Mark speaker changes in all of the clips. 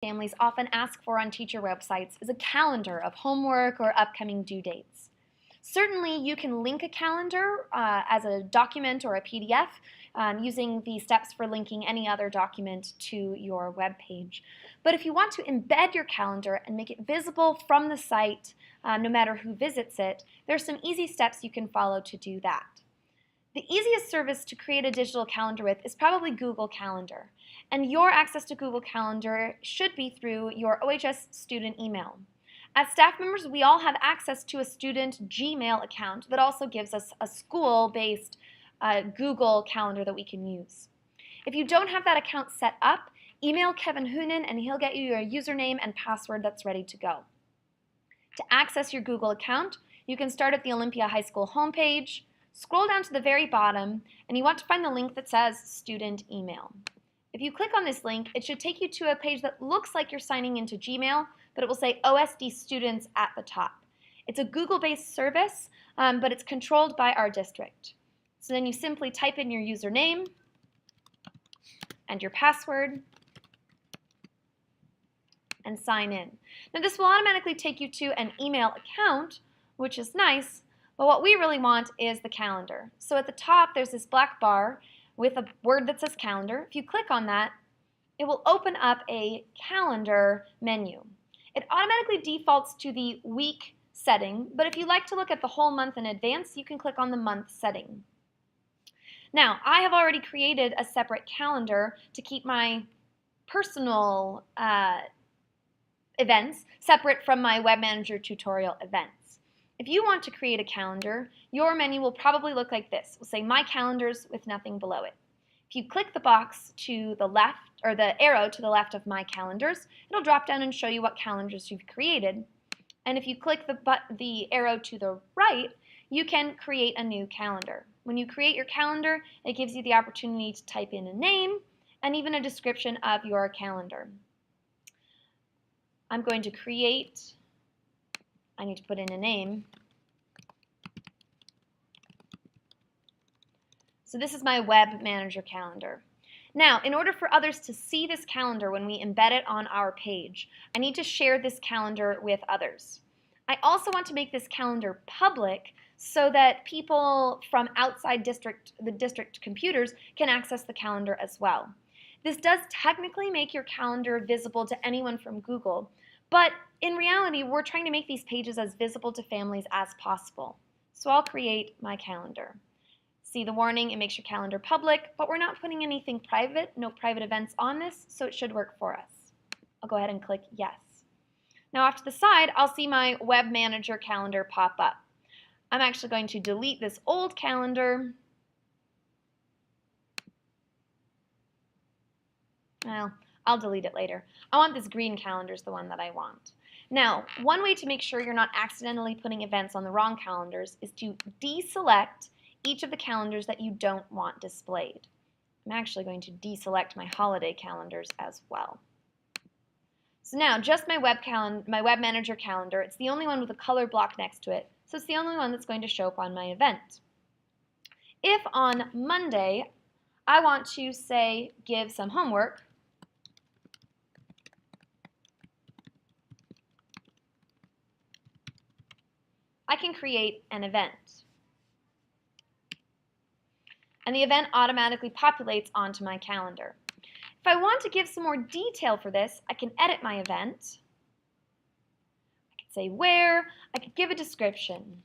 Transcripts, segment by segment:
Speaker 1: families often ask for on teacher websites is a calendar of homework or upcoming due dates. Certainly, you can link a calendar as a document or a PDF using the steps for linking any other document to your web page. But if you want to embed your calendar and make it visible from the site, no matter who visits it, there's some easy steps you can follow to do that. The easiest service to create a digital calendar with is probably Google Calendar, and your access to Google Calendar should be through your OHS student email. As staff members, we all have access to a student Gmail account that also gives us a school-based Google Calendar that we can use. If you don't have that account set up, email Kevin Hoonan and he'll get you your username and password that's ready to go. To access your Google account, you can start at the Olympia High School homepage, scroll down to the very bottom, and you want to find the link that says Student Email. If you click on this link, it should take you to a page that looks like you're signing into Gmail, but it will say OSD Students at the top. It's a Google-based service, but it's controlled by our district. So then you simply type in your username and your password and sign in. Now this will automatically take you to an email account, which is nice, but what we really want is the calendar. So at the top there's this black bar with a word that says calendar. If you click on that, it will open up a calendar menu. It automatically defaults to the week setting, but if you like to look at the whole month in advance, you can click on the month setting. Now, I have already created a separate calendar to keep my personal events separate from my WebManager tutorial events. If you want to create a calendar, your menu will probably look like this. It will say My Calendars with nothing below it. If you click the box to the left, or the arrow to the left of My Calendars, it'll drop down and show you what calendars you've created. And if you click the arrow to the right, you can create a new calendar. When you create your calendar, it gives you the opportunity to type in a name and even a description of your calendar. I'm going to create, I need to put in a name. So this is my WebManager calendar. Now, in order for others to see this calendar when we embed it on our page, I need to share this calendar with others. I also want to make this calendar public so that people from outside the district computers can access the calendar as well. This does technically make your calendar visible to anyone from Google, but in reality, we're trying to make these pages as visible to families as possible. So I'll create my calendar. See the warning, it makes your calendar public, but we're not putting anything private, no private events on this, so it should work for us. I'll go ahead and click yes. Now off to the side, I'll see my WebManager calendar pop up. I'm actually going to delete this old calendar. Well, I'll delete it later. I want this green calendar is the one that I want. Now, one way to make sure you're not accidentally putting events on the wrong calendars is to deselect each of the calendars that you don't want displayed. I'm actually going to deselect my holiday calendars as well. So now, just my WebManager calendar, it's the only one with a color block next to it, so it's the only one that's going to show up on my event. If on Monday I want to, say, give some homework, I can create an event. And the event automatically populates onto my calendar. If I want to give some more detail for this, I can edit my event. I could say where, I could give a description.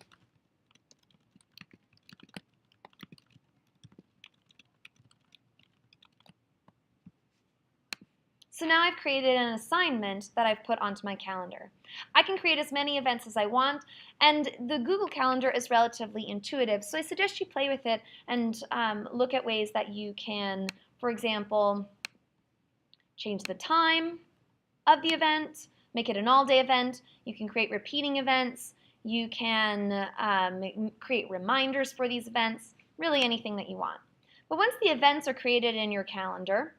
Speaker 1: So now I've created an assignment that I've put onto my calendar. I can create as many events as I want, and the Google Calendar is relatively intuitive, so I suggest you play with it and look at ways that you can, for example, change the time of the event, make it an all-day event. You can create repeating events. You can create reminders for these events, really anything that you want. But once the events are created in your calendar,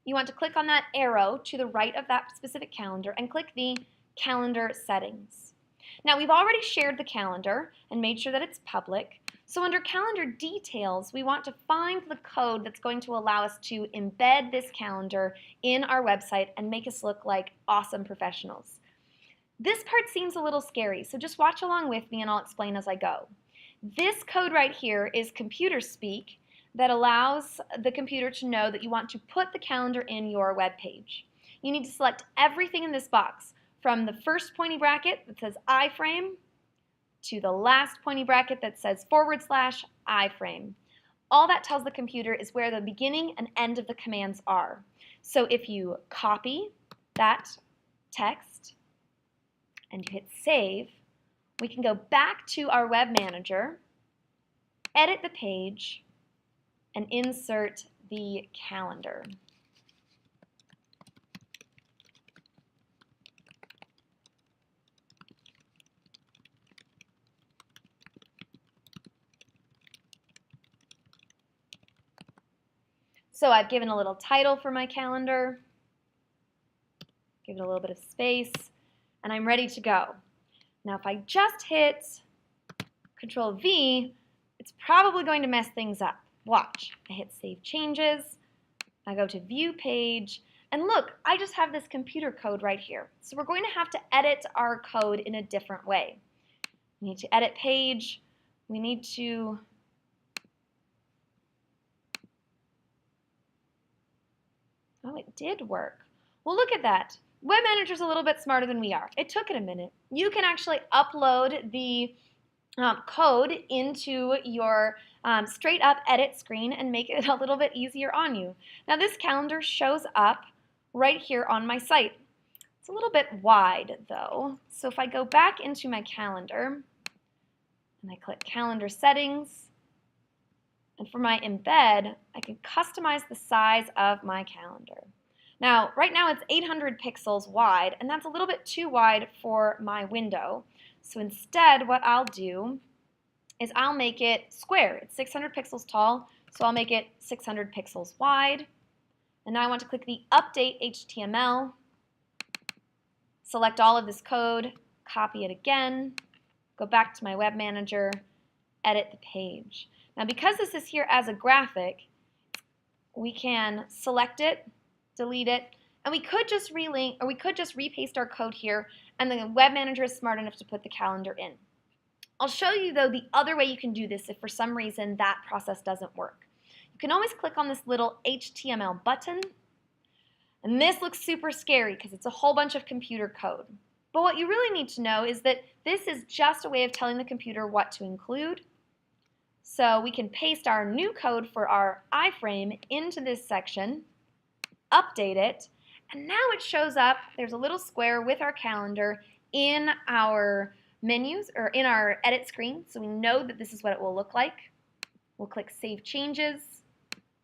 Speaker 1: you want to click on that arrow to the right of that specific calendar and click the calendar settings. Now we've already shared the calendar and made sure that it's public, So under calendar details, we want to find the code that's going to allow us to embed this calendar in our website and make us look like awesome professionals. This part seems a little scary, so just watch along with me and I'll explain as I go. This code right here is computer speak that allows the computer to know that you want to put the calendar in your web page. You need to select everything in this box, from the first pointy bracket that says iframe to the last pointy bracket that says / iframe. All that tells the computer is where the beginning and end of the commands are. So if you copy that text and you hit save, we can go back to our WebManager, edit the page, and insert the calendar. So I've given a little title for my calendar, give it a little bit of space, and I'm ready to go. Now if I just hit Control V, it's probably going to mess things up. Watch. I hit Save Changes, I go to View Page, and look, I just have this computer code right here. So we're going to have to edit our code in a different way. We need to edit page, we need to oh, it did work. Well, look at that. WebManager's a little bit smarter than we are. It took it a minute. You can actually upload the code into your straight up edit screen and make it a little bit easier on you. Now this calendar shows up right here on my site. It's a little bit wide though. So if I go back into my calendar and I click calendar settings, and for my embed, I can customize the size of my calendar. Now, right now it's 800 pixels wide, and that's a little bit too wide for my window. So instead, what I'll do is I'll make it square. It's 600 pixels tall, so I'll make it 600 pixels wide. And now I want to click the Update HTML, select all of this code, copy it again, go back to my WebManager, edit the page. Now because this is here as a graphic, we can select it, delete it, and we could just relink, or we could just repaste our code here, and the WebManager is smart enough to put the calendar in. I'll show you though the other way you can do this if for some reason that process doesn't work. You can always click on this little HTML button, and this looks super scary because it's a whole bunch of computer code. But what you really need to know is that this is just a way of telling the computer what to include. So we can paste our new code for our iframe into this section, update it, and now it shows up, there's a little square with our calendar in our menus, or in our edit screen, so we know that this is what it will look like. We'll click Save Changes,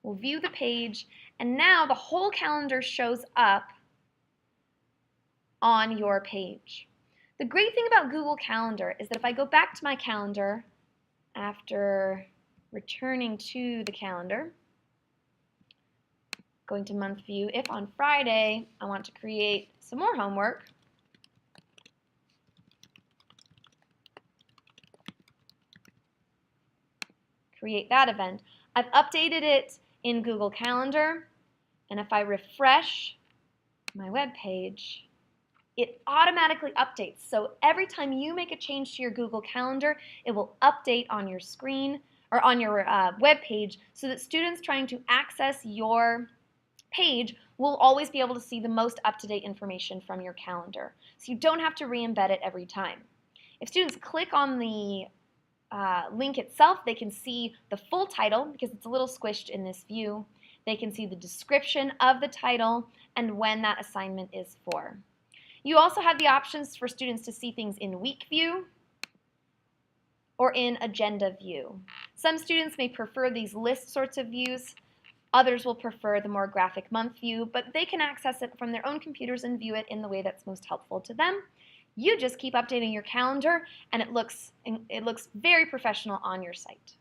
Speaker 1: we'll view the page, and now the whole calendar shows up on your page. The great thing about Google Calendar is that if I go back to my calendar after returning to the calendar, going to month view, if on Friday I want to create some more homework, create that event. I've updated it in Google Calendar, and if I refresh my web page, it automatically updates. So every time you make a change to your Google Calendar, it will update on your screen or on your web page so that students trying to access your page will always be able to see the most up-to-date information from your calendar. So you don't have to re-embed it every time. If students click on the link itself, they can see the full title because it's a little squished in this view. They can see the description of the title and when that assignment is for. You also have the options for students to see things in week view or in agenda view. Some students may prefer these list sorts of views. Others will prefer the more graphic month view, but they can access it from their own computers and view it in the way that's most helpful to them. You just keep updating your calendar, and it looks very professional on your site.